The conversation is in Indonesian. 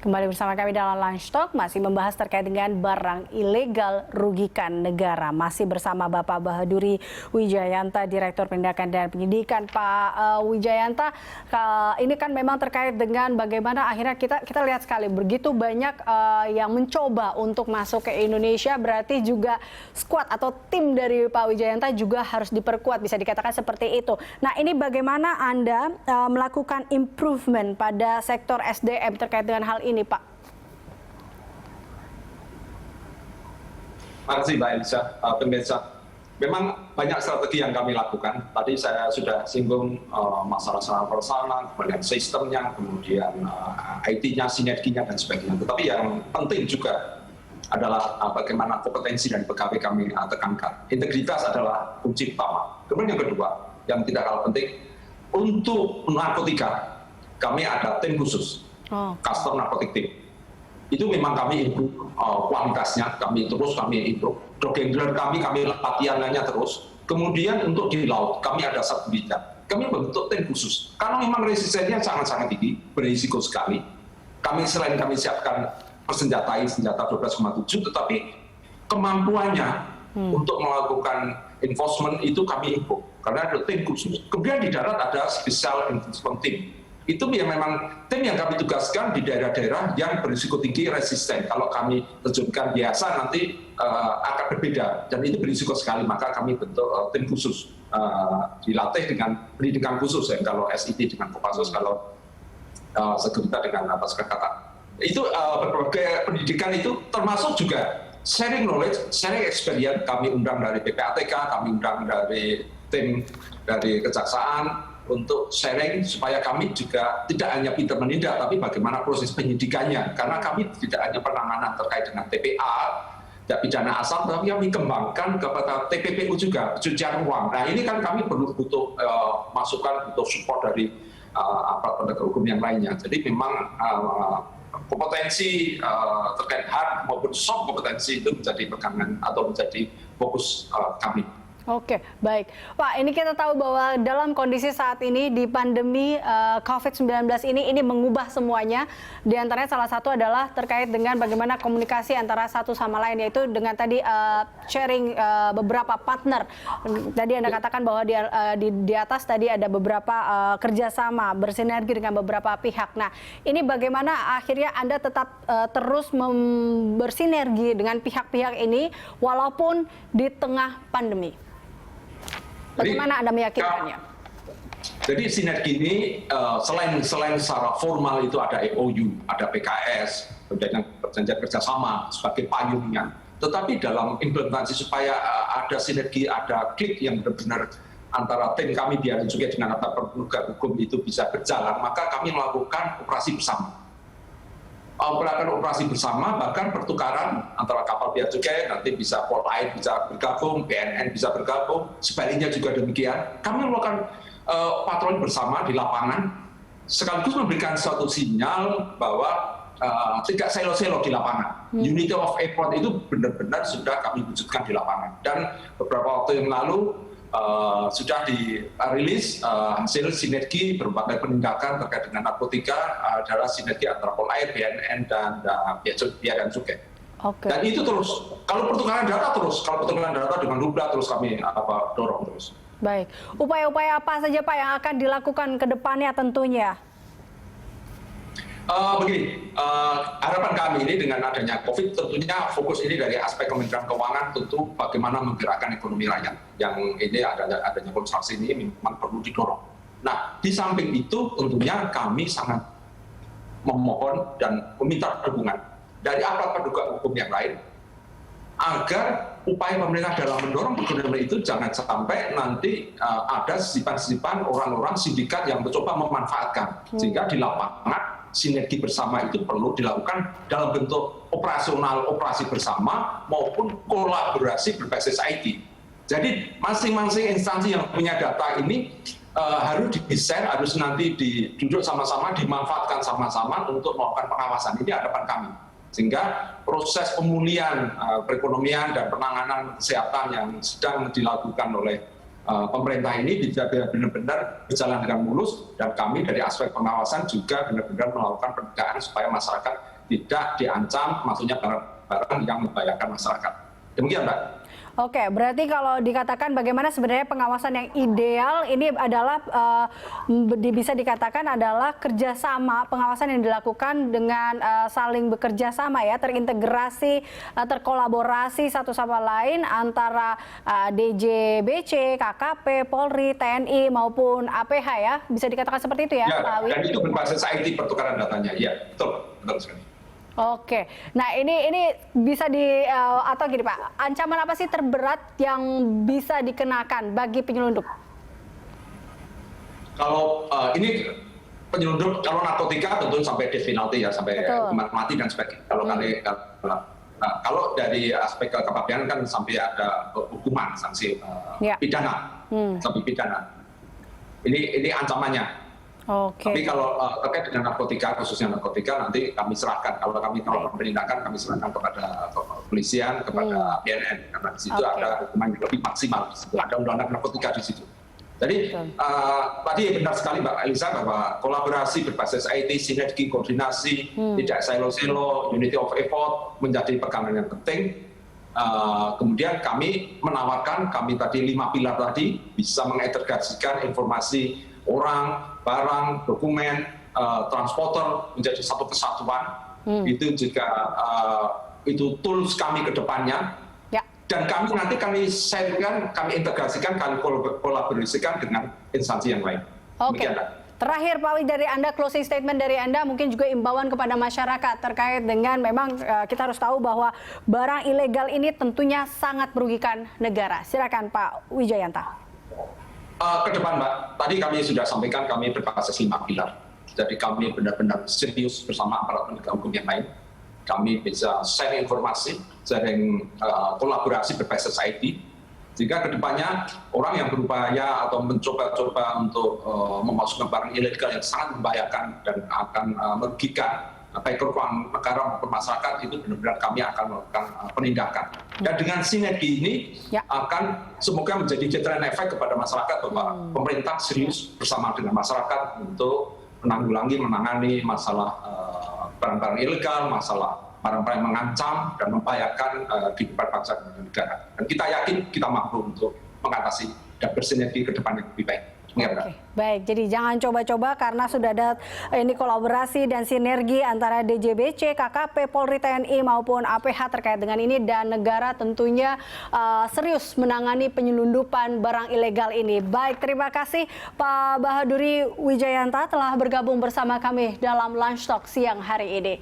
Kembali bersama kami dalam Lunch Talk, masih membahas terkait dengan barang ilegal rugikan negara. Masih bersama Bapak Bahaduri Wijayanta, Direktur Penindakan dan Penyidikan. Pak Wijayanta, ini kan memang terkait dengan bagaimana akhirnya kita lihat sekali begitu banyak yang mencoba untuk masuk ke Indonesia, berarti juga squad atau tim dari Pak Wijayanta juga harus diperkuat, bisa dikatakan seperti itu. Nah, ini bagaimana Anda melakukan improvement pada sektor SDM terkait dengan hal ini, Pak? Terima kasih, Mbak Elisa. Pemirsa, memang banyak strategi yang kami lakukan. Tadi saya sudah singgung masalah persana, kemudian sistemnya, kemudian IT-nya, sinerginya, dan sebagainya. Tetapi yang penting juga adalah bagaimana kompetensi dan pegawai kami tekankan. Integritas adalah kunci utama. Kemudian yang kedua, yang tidak kalah penting, untuk narkotika, kami ada tim khusus. Custom Narcotic Team. Itu memang kami improve kualitasnya, kami improve. Drug handler kami latihannya terus. Kemudian untuk di laut, kami ada satelitnya. Kami bentuk tim khusus. Karena memang resistensinya sangat-sangat tinggi, berisiko sekali. Selain kami siapkan persenjatai, senjata 12,7, tetapi kemampuannya untuk melakukan enforcement itu kami improve. Karena ada tim khusus. Kemudian di darat ada special enforcement team. Itu yang memang tim yang kami tugaskan di daerah-daerah yang berisiko tinggi resisten. Kalau kami terjunkan biasa nanti akan berbeda dan itu berisiko sekali, maka kami bentuk tim khusus, dilatih dengan pendidikan khusus ya, kalau SIT dengan Kopassus, kalau Sekurita dengan atas kata. Itu berbagai pendidikan itu termasuk juga sharing knowledge, sharing experience. Kami undang dari PPATK, kami undang dari tim dari Kejaksaan untuk sharing supaya kami juga tidak hanya pintar menindak, tapi bagaimana proses penyidikannya. Karena kami tidak hanya penanganan terkait dengan TPA, tidak pidana asal, tapi kami kembangkan kepada TPPU juga, pencucian uang. Nah, ini kan kami butuh masukan, butuh support dari aparat penegak hukum yang lainnya. Jadi memang kompetensi terkait hard maupun soft kompetensi itu menjadi pegangan atau menjadi fokus kami. Oke, baik. Pak, ini kita tahu bahwa dalam kondisi saat ini di pandemi COVID-19 ini mengubah semuanya. Di antaranya salah satu adalah terkait dengan bagaimana komunikasi antara satu sama lain, yaitu dengan tadi sharing beberapa partner. Tadi Anda katakan bahwa di atas tadi ada beberapa kerjasama, bersinergi dengan beberapa pihak. Nah, ini bagaimana akhirnya Anda tetap terus bersinergi dengan pihak-pihak ini walaupun di tengah pandemi? Bagaimana Anda meyakinkannya? Jadi sinergi ini selain secara formal itu ada MOU, ada PKS, perjanjian kerjasama sebagai payungnya. Tetapi dalam implementasi supaya ada sinergi, ada klik yang benar-benar antara tim kami Bea dan Cukai dengan aparat penegak hukum itu bisa berjalan, maka kami melakukan operasi bersama. Melakukan operasi bersama, bahkan pertukaran antara kapal Bea Cukai, nanti bisa Polair bisa bergabung, BNN bisa bergabung, sebaliknya juga demikian. Kami melakukan patroli bersama di lapangan, sekaligus memberikan suatu sinyal bahwa tidak selo-selo di lapangan. Unity of effort itu benar-benar sudah kami wujudkan di lapangan. Dan beberapa waktu yang lalu sudah dirilis hasil sinergi berbagai penindakan terkait dengan narkotika adalah sinergi antara Polair, BNN, dan Bea dan Cukai. Dan itu terus, kalau pertukaran data dengan Rubla terus kami dorong terus. Baik, upaya-upaya apa saja Pak yang akan dilakukan ke depannya tentunya? Begini, harapan kami ini dengan adanya COVID tentunya fokus ini dari aspek Kementerian Keuangan tentu bagaimana menggerakkan ekonomi rakyat. Yang ini adanya konstruksi ini memang perlu didorong. Nah, di samping itu tentunya kami sangat memohon dan meminta dukungan dari aparat penegak hukum yang lain agar upaya pemerintah dalam mendorong ekonomi itu jangan sampai nanti ada sisipan-sisipan orang-orang sindikat yang mencoba memanfaatkan, sehingga di lapangan sinergi bersama itu perlu dilakukan dalam bentuk operasional, operasi bersama maupun kolaborasi berbasis IT. Jadi masing-masing instansi yang punya data ini harus di-share, harus nanti duduk sama-sama, dimanfaatkan sama-sama untuk melakukan pengawasan. Ini harapan kami. Sehingga proses pemulihan perekonomian dan penanganan kesehatan yang sedang dilakukan oleh pemerintah ini bisa benar-benar berjalan dengan mulus, dan kami dari aspek pengawasan juga benar-benar melakukan penegakan supaya masyarakat tidak diancam maksudnya barang-barang yang membahayakan masyarakat. Demikian, Mbak. Oke, berarti kalau dikatakan bagaimana sebenarnya pengawasan yang ideal ini adalah bisa dikatakan adalah kerjasama, pengawasan yang dilakukan dengan saling bekerja sama ya, terintegrasi, terkolaborasi satu sama lain antara DJBC, KKP, Polri, TNI maupun APH ya, bisa dikatakan seperti itu ya, Pak Awi? Dan itu berbasis IT pertukaran datanya, ya betul sekali. Oke, nah ini bisa atau gini Pak, ancaman apa sih terberat yang bisa dikenakan bagi penyelundup? Kalau ini penyelundup, kalau narkotika tentu sampai death penalty ya, sampai hukuman mati dan sebagainya. Kalau dari aspek kepabeanan kan sampai ada hukuman, sanksi pidana, sampai pidana. Ini ancamannya. Tapi kalau terkait dengan narkotika, khususnya narkotika, nanti kami serahkan. Kalau penindakan, kami serahkan kepada kepolisian, kepada BNN. Karena di situ ada hukuman yang lebih maksimal. Ada undang-undang narkotika di situ. Jadi tadi benar sekali Mbak Elisa bahwa kolaborasi berbasis IT, sinergi, koordinasi, tidak silo-silo, unity of effort menjadi pegangan yang penting. Kemudian kami menawarkan, kami tadi 5 pilar tadi bisa mengintegrasikan informasi orang, barang, dokumen, transporter menjadi satu kesatuan. Itu juga itu tools kami ke depannya. Dan kami sharekan, kami integrasikan, kami kolaborasikan dengan instansi yang lain. Oke. Terakhir Pak Awi, dari Anda, closing statement dari Anda, mungkin juga imbauan kepada masyarakat terkait dengan memang kita harus tahu bahwa barang ilegal ini tentunya sangat merugikan negara. Silakan Pak Wijayanta. Ke depan Mbak, tadi kami sudah sampaikan kami berbasis 5 pilar. Jadi kami benar-benar serius bersama aparat penegak hukum yang lain. Kami bisa sharing informasi, sharing kolaborasi berbasis IT. Jika kedepannya orang yang berupaya atau mencoba-coba untuk memasukkan barang ilegal yang sangat membahayakan dan akan merugikan baik keuangan negara maupun masyarakat, itu benar-benar kami akan melakukan penindakan. Dan dengan sinergi ini akan semoga menjadi deterrent effect kepada masyarakat bahwa pemerintah serius bersama dengan masyarakat untuk menangani masalah barang-barang ilegal, masalah barang-barang yang mengancam dan membahayakan kehidupan bangsa dan negara. Dan kita yakin kita mampu untuk mengatasi dan bersinergi ke depan yang lebih baik. Oke, baik. Jadi jangan coba-coba karena sudah ada ini kolaborasi dan sinergi antara DJBC, KKP, Polri, TNI maupun APH terkait dengan ini, dan negara tentunya serius menangani penyelundupan barang ilegal ini. Baik, terima kasih Pak Bahaduri Wijayanta telah bergabung bersama kami dalam Lunch Talk siang hari ini.